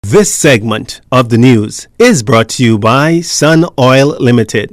This segment of the news is brought to you by Sun Oil Limited.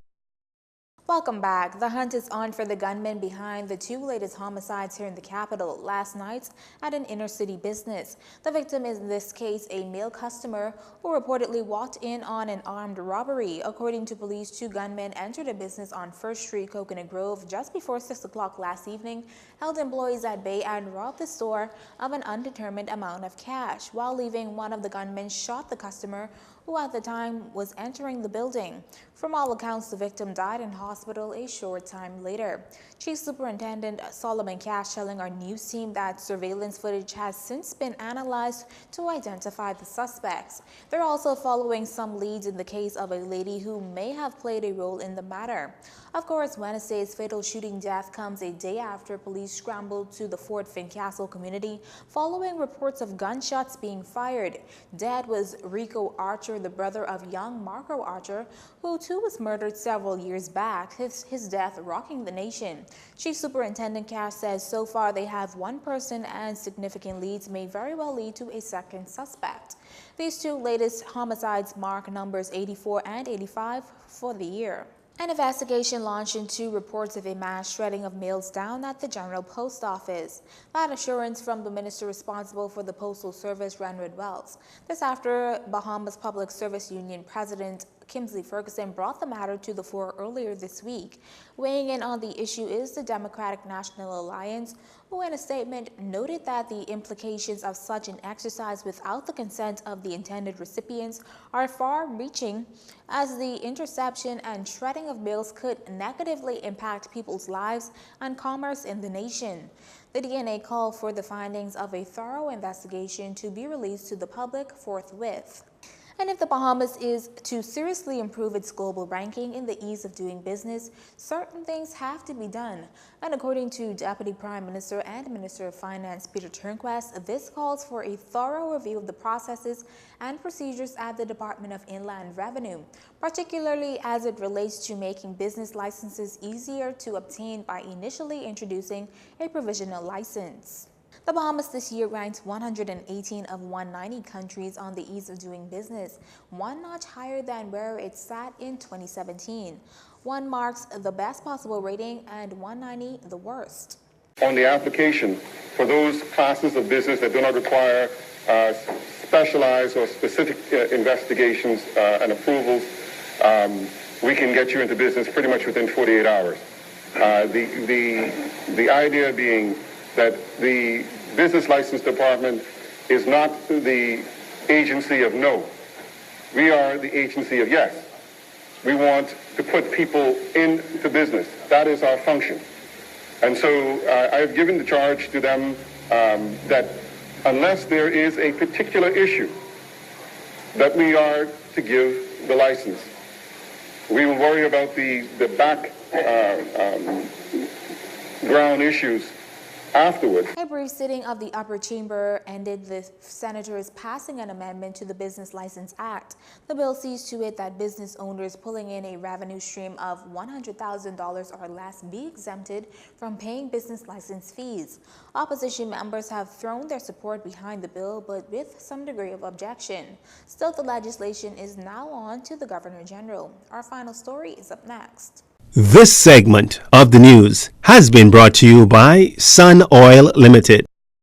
Welcome back. The hunt is on for the gunman behind the two latest homicides here in the capital last night at an inner-city business. The victim is in this case a male customer who reportedly walked in on an armed robbery. According to police, two gunmen entered a business on 1st Street, Coconut Grove, just before 6 o'clock last evening, held employees at bay and robbed the store of an undetermined amount of cash. While leaving, one of the gunmen shot the customer, who at the time was entering the building. From all accounts, the victim died in hospital a short time later. Chief Superintendent Solomon Cash telling our news team that surveillance footage has since been analyzed to identify the suspects. They're also following some leads in the case of a lady who may have played a role in the matter. Of course, Wednesday's fatal shooting death comes a day after police scrambled to the Fort Fincastle community following reports of gunshots being fired. Dead was Rico Archer, the brother of young Marco Archer, who too was murdered several years back, his death rocking the nation. Chief Superintendent Cash says so far they have one person and significant leads may very well lead to a second suspect. These two latest homicides mark numbers 84 and 85 for the year. An investigation launched into reports of a mass shredding of mails down at the General Post Office. That assurance from the minister responsible for the Postal Service, Renred Wells. This after Bahamas Public Service Union President Kimsley Ferguson brought the matter to the fore earlier this week. Weighing in on the issue is the Democratic National Alliance, who in a statement noted that the implications of such an exercise without the consent of the intended recipients are far-reaching, as the interception and shredding of mails could negatively impact people's lives and commerce in the nation. The DNA called for the findings of a thorough investigation to be released to the public forthwith. And if the Bahamas is to seriously improve its global ranking in the ease of doing business, certain things have to be done. And according to Deputy Prime Minister and Minister of Finance Peter Turnquest, this calls for a thorough review of the processes and procedures at the Department of Inland Revenue, particularly as it relates to making business licenses easier to obtain by initially introducing a provisional license. The Bahamas this year ranked 118 of 190 countries on the ease of doing business, one notch higher than where it sat in 2017. One marks the best possible rating and 190 the worst. On the application, for those classes of business that do not require specialized or specific investigations and approvals, we can get you into business pretty much within 48 hours. The idea being that the Business License Department is not the agency of no. We are the agency of yes. We want to put people into business. That is our function. And so I've given the charge to them that unless there is a particular issue that we are to give the license, we will worry about the background issues afterwards. A brief sitting of the upper chamber ended the senators passing an amendment to the Business License Act. The bill sees to it that business owners pulling in a revenue stream of $100,000 or less be exempted from paying business license fees. Opposition members have thrown their support behind the bill, but with some degree of objection. Still, the legislation is now on to the Governor General. Our final story is up next. This segment of the news has been brought to you by Sun Oil Limited.